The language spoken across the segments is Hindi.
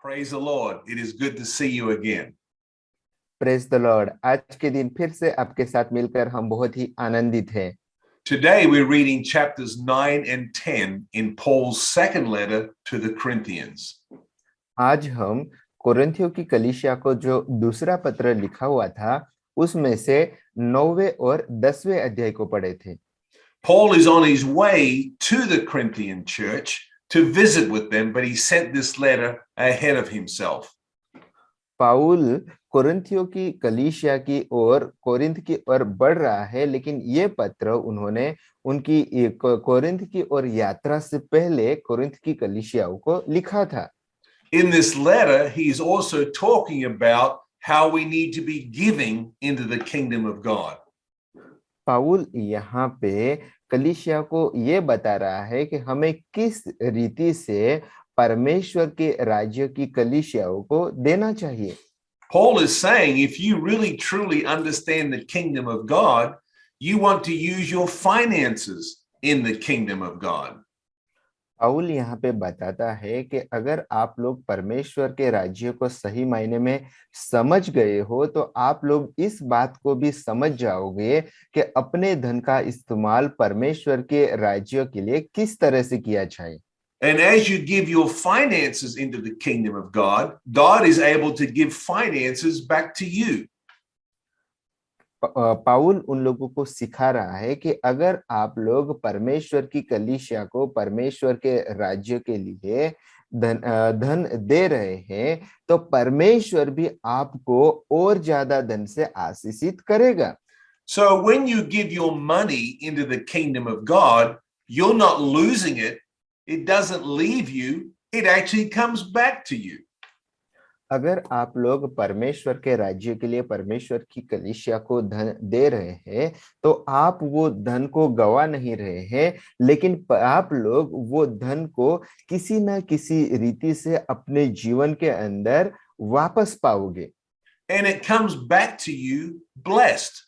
Praise the Lord. It is good to see you again. Praise the Lord. आज के दिन फिर से आपके साथ मिलकर हम बहुत ही आनंदित हैं। Today we're reading chapters 9 and 10 in Paul's second letter to the Corinthians. आज हम कोरिन्थियों की कलीसिया को जो दूसरा पत्र लिखा हुआ था उसमें से 9वें और 10वें अध्याय को पढ़े थे। Paul is on his way to the Corinthian church to visit with them, but he sent this letter ahead of himself. पाउल कोरिन्थियों की कलीसिया की ओर कोरिन्थ की ओर बढ़ रहा है, लेकिन ये पत्र उन्होंने उनकी कोरिन्थ की ओर यात्रा से पहले कोरिन्थ की कलीसियाओं को लिखा था। In this letter, he's also talking about how we need to be giving into the kingdom of God. पाउल यहाँ पे कलीसिया को ये बता रहा है कि हमें किस रीति से परमेश्वर के राज्य की कलीसियाओं को देना चाहिए। Paul is saying if you really truly understand the kingdom of God, you want to use your finances in the kingdom of God. पाउल यहाँ पे बताता है कि अगर आप लोग परमेश्वर के राज्य को सही मायने में समझ गए हो तो आप लोग इस बात को भी समझ जाओगे कि अपने धन का इस्तेमाल परमेश्वर के राज्य के लिए किस तरह से किया जाए। And as you give your finances into the kingdom of God, God is able to give finances back to you. पाउल उन लोगों को सिखा रहा है कि अगर आप लोग परमेश्वर की कलीसिया को परमेश्वर के राज्य के लिए धन दे रहे हैं तो परमेश्वर भी आपको और ज्यादा धन से आशीषित करेगा। So when you give your money into the kingdom of God, you're not losing it. It doesn't leave you. It actually comes back to you. अगर आप लोग परमेश्वर के राज्य के लिए परमेश्वर की कलीसिया को धन दे रहे हैं तो आप वो धन को गवा नहीं रहे हैं, लेकिन आप लोग वो धन को किसी न किसी रीति से अपने जीवन के अंदर वापस पाओगे। And it comes back to you blessed.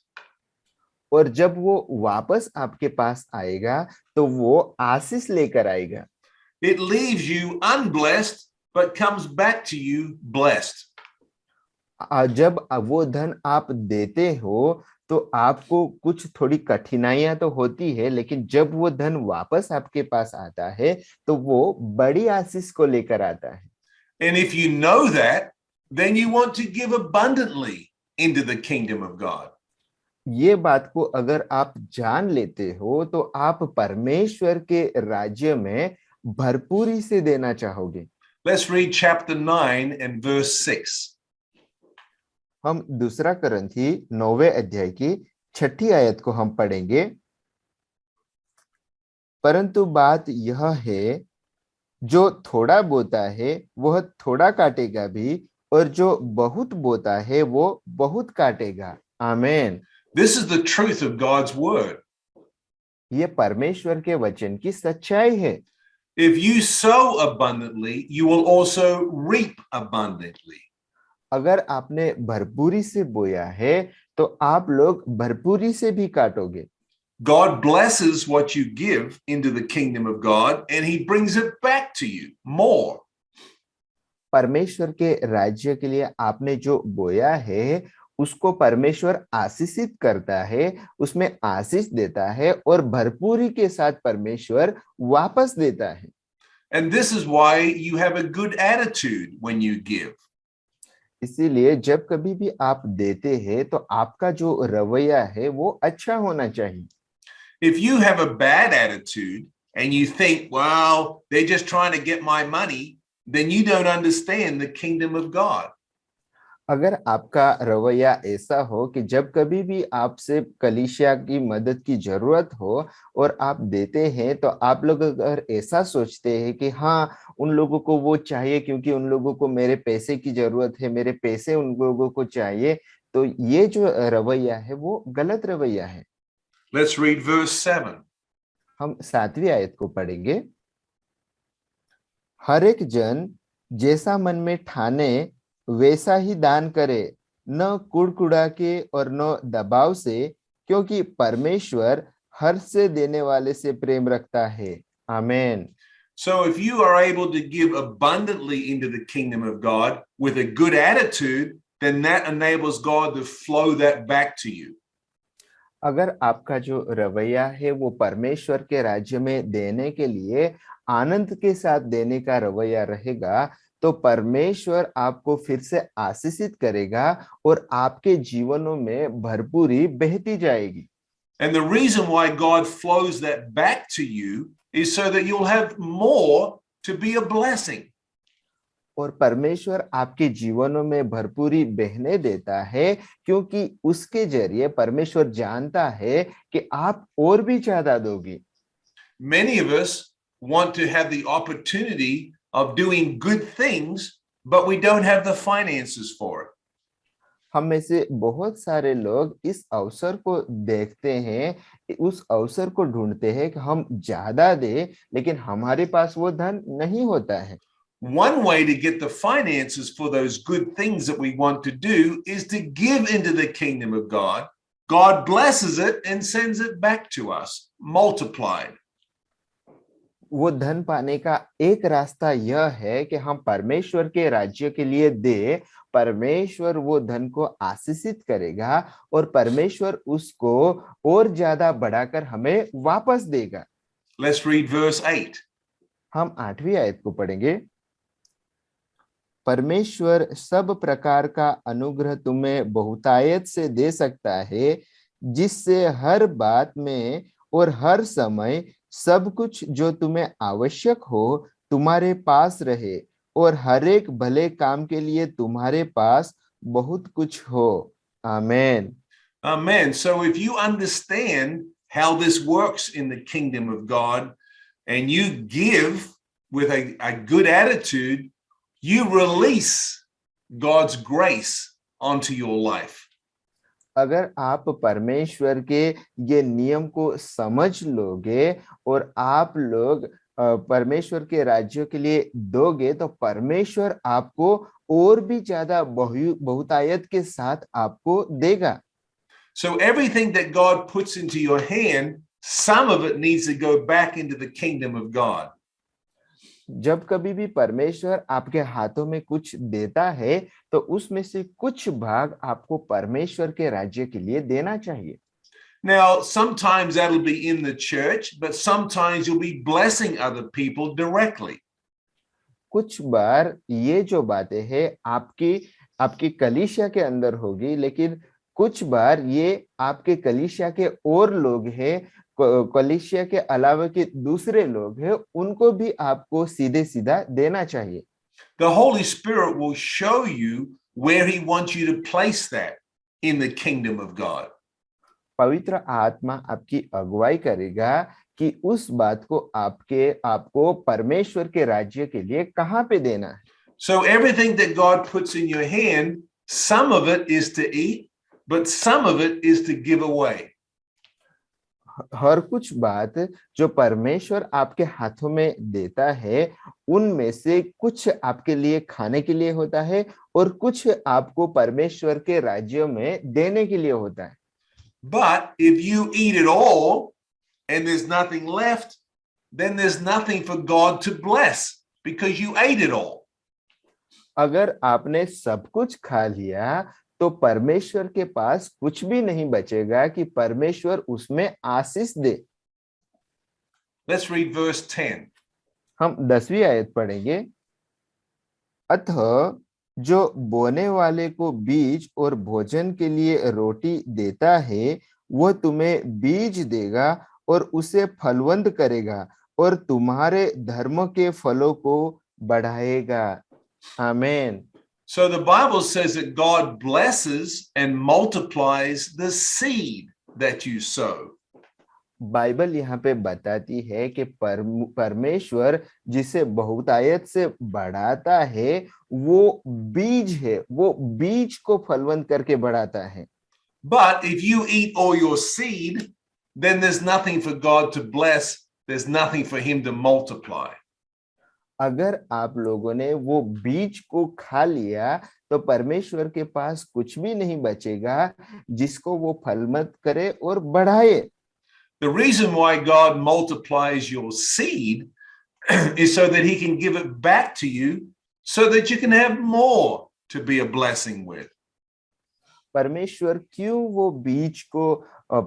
और जब वो वापस आपके पास आएगा तो वो आशीष लेकर आएगा। It leaves you unblessed but comes back to you blessed. जब वो धन आप देते हो तो आपको कुछ थोड़ी कठिनाइयां तो होती है, लेकिन जब वो धन वापस आपके पास आता है तो वो बड़ी आशीष को लेकर आता है। And if you know that, then you want to give abundantly into the kingdom of God. ये बात को अगर आप जान लेते हो तो आप परमेश्वर के राज्य में भरपूरी से देना चाहोगे। Let's read chapter 9 and verse 6. हम दूसरा करंथी 9वें अध्याय की 6ठी आयत को हम पढ़ेंगे। परंतु बात यह है, जो थोड़ा बोता है वह थोड़ा काटेगा भी, और जो बहुत बोता है वो बहुत काटेगा। आमीन। This is the truth of God's word. ये परमेश्वर के वचन की सच्चाई है। If you sow abundantly, you will also reap abundantly. अगर आपने भरपूरी से बोया है तो आप लोग भरपूरी से भी काटोगे। God blesses what you give into the kingdom of God and he brings it back to you more. परमेश्वर के राज्य के लिए आपने जो बोया है उसको परमेश्वर आशीषित करता है, उसमें आशीष देता है और भरपूरी के साथ परमेश्वर वापस देता है। And this is why you have a good attitude when you give. इसीलिए जब कभी भी आप देते हैं तो आपका जो रवैया है वो अच्छा होना चाहिए। If you have a bad attitude and you think, well, they're just trying to get my money, then you don't understand the kingdom of God. अगर आपका रवैया ऐसा हो कि जब कभी भी आपसे कलीसिया की मदद की जरूरत हो और आप देते हैं तो आप लोग अगर ऐसा सोचते हैं कि हाँ उन लोगों को वो चाहिए क्योंकि उन लोगों को मेरे पैसे की जरूरत है, मेरे पैसे उन लोगों को चाहिए, तो ये जो रवैया है वो गलत रवैया है। Let's read verse 7. हम 7वीं आयत को पढ़ेंगे। हर एक जन जैसा मन में ठाने वैसा ही दान करे, न कुड़कुड़ा के और न दबाव से, क्योंकि परमेश्वर हर से देने वाले से प्रेम रखता है। आमीन। So if you are able to give abundantly into the kingdom of God with a good attitude, then that enables God to flow that back to you. अगर आपका जो रवैया है वो परमेश्वर के राज्य में देने के लिए आनंद के साथ देने का रवैया रहेगा, तो परमेश्वर आपको फिर से आशीषित करेगा और आपके जीवनों में भरपूरी बहती जाएगी। And the reason why God flows that back to you is so that you'll have more to be a blessing. और परमेश्वर आपके जीवनों में भरपूरी बहने देता है, क्योंकि उसके जरिए परमेश्वर जानता है कि आप और भी ज्यादा दोगे। Many of us want to have the opportunity of doing good things, but we don't have the finances for it. हम में से बहुत सारे लोग इस अवसर को देखते हैं, उस अवसर को ढूंढते हैं कि हम ज्यादा दें, लेकिन हमारे पास वो धन नहीं होता है। One way to get the finances for those good things that we want to do is to give into the kingdom of God. God blesses it and sends it back to us, multiplied. वो धन पाने का एक रास्ता यह है कि हम परमेश्वर के राज्य के लिए दे, परमेश्वर वो धन को आशीषित करेगा और परमेश्वर उसको और ज्यादा बढ़ाकर हमें वापस देगा। Let's read verse 8. हम 8वीं आयत को पढ़ेंगे। परमेश्वर सब प्रकार का अनुग्रह तुम्हें बहुतायत से दे सकता है, जिससे हर बात में और हर समय सब कुछ जो तुम्हें आवश्यक हो तुम्हारे पास रहे, और हर एक भले काम के लिए तुम्हारे पास बहुत कुछ हो। आमीन। Amen. So if you understand how this works in the kingdom of God and you give with a good attitude, you release God's grace onto your life. अगर आप परमेश्वर के ये नियम को समझ लोगे और आप लोग परमेश्वर के राज्य के लिए दोगे, तो परमेश्वर आपको और भी ज्यादा बहुतायत के साथ आपको देगा। So everything that God puts into your hand, some of it needs to go back into the kingdom of God. जब कभी भी परमेश्वर आपके हाथों में कुछ देता है, तो उसमें से कुछ भाग आपको परमेश्वर के राज्य के लिए देना चाहिए। Now, sometimes that'll be in the church, but sometimes you'll be blessing other people directly. कुछ बार ये जो बातें हैं आपकी कलीसिया के अंदर होगी, लेकिन कुछ बार ये आपके कलीसिया के और लोग हैं, कलीसिया के अलावा के दूसरे लोग हैं, उनको भी आपको सीधे सीधा देना चाहिए। The Holy Spirit will show you where He wants you to place that in the kingdom of God. पवित्र आत्मा आपकी अगुवाई करेगा कि उस बात को आपको परमेश्वर के राज्य के लिए कहाँ पे देना है। So everything that God puts in your hand, some of it is to eat, but some of it is to give away. हर कुछ बात जो परमेश्वर आपके हाथों में देता है, उनमें से कुछ आपके लिए खाने के लिए होता है और कुछ आपको परमेश्वर के राज्य में देने के लिए होता है। But if you eat it all and there's nothing left, then there's nothing for God to bless because you ate it all. अगर आपने सब कुछ खा लिया, तो परमेश्वर के पास कुछ भी नहीं बचेगा कि परमेश्वर उसमें आशीष दे। Let's read verse 10. हम 10वीं आयत पढ़ेंगे। अतः जो बोने वाले को बीज और भोजन के लिए रोटी देता है, वह तुम्हें बीज देगा और उसे फलवंत करेगा और तुम्हारे धर्म के फलों को बढ़ाएगा। आमीन। So the Bible says that God blesses and multiplies the seed that you sow. Bible यहाँ पे बताती है कि परमेश्वर जिसे बहुतायत से बढ़ाता है, वो बीज है, वो बीज को फलवंत करके बढ़ाता है। But if you eat all your seed, then there's nothing for God to bless. There's nothing for Him to multiply. अगर आप लोगों ने वो बीज को खा लिया, तो परमेश्वर के पास कुछ भी नहीं बचेगा जिसको वो फलवंत करे और बढ़ाए। The reason why God multiplies your seed is so that he can give it back to you so that you can have more to be a blessing with. परमेश्वर क्यों वो बीज को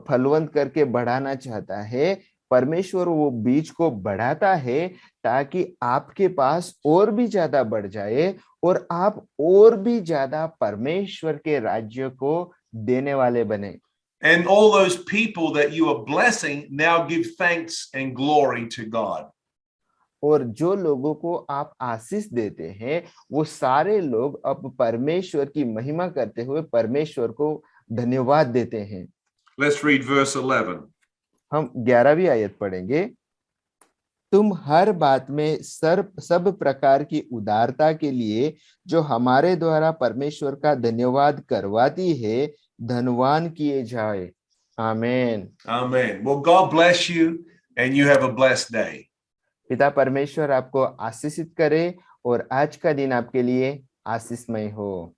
फलवंत करके बढ़ाना चाहता है? परमेश्वर वो बीज को बढ़ाता है ताकि आपके पास और भी ज्यादा बढ़ जाए और आप और भी ज्यादा परमेश्वर के राज्य को देने वाले बने। And all those people that you are blessing now give thanks and glory to God. और जो लोगों को आप आशीष देते हैं वो सारे लोग अब परमेश्वर की महिमा करते हुए परमेश्वर को धन्यवाद देते हैं। Let's read verse 11. हम 11वीं आयत पढ़ेंगे। तुम हर बात में सब प्रकार की उदारता के लिए जो हमारे द्वारा परमेश्वर का धन्यवाद करवाती है धनवान किए जाए। आमीन। Amen. Well, God bless you and you have a blessed day. पिता परमेश्वर आपको आशीषित करे और आज का दिन आपके लिए आशीषमय हो।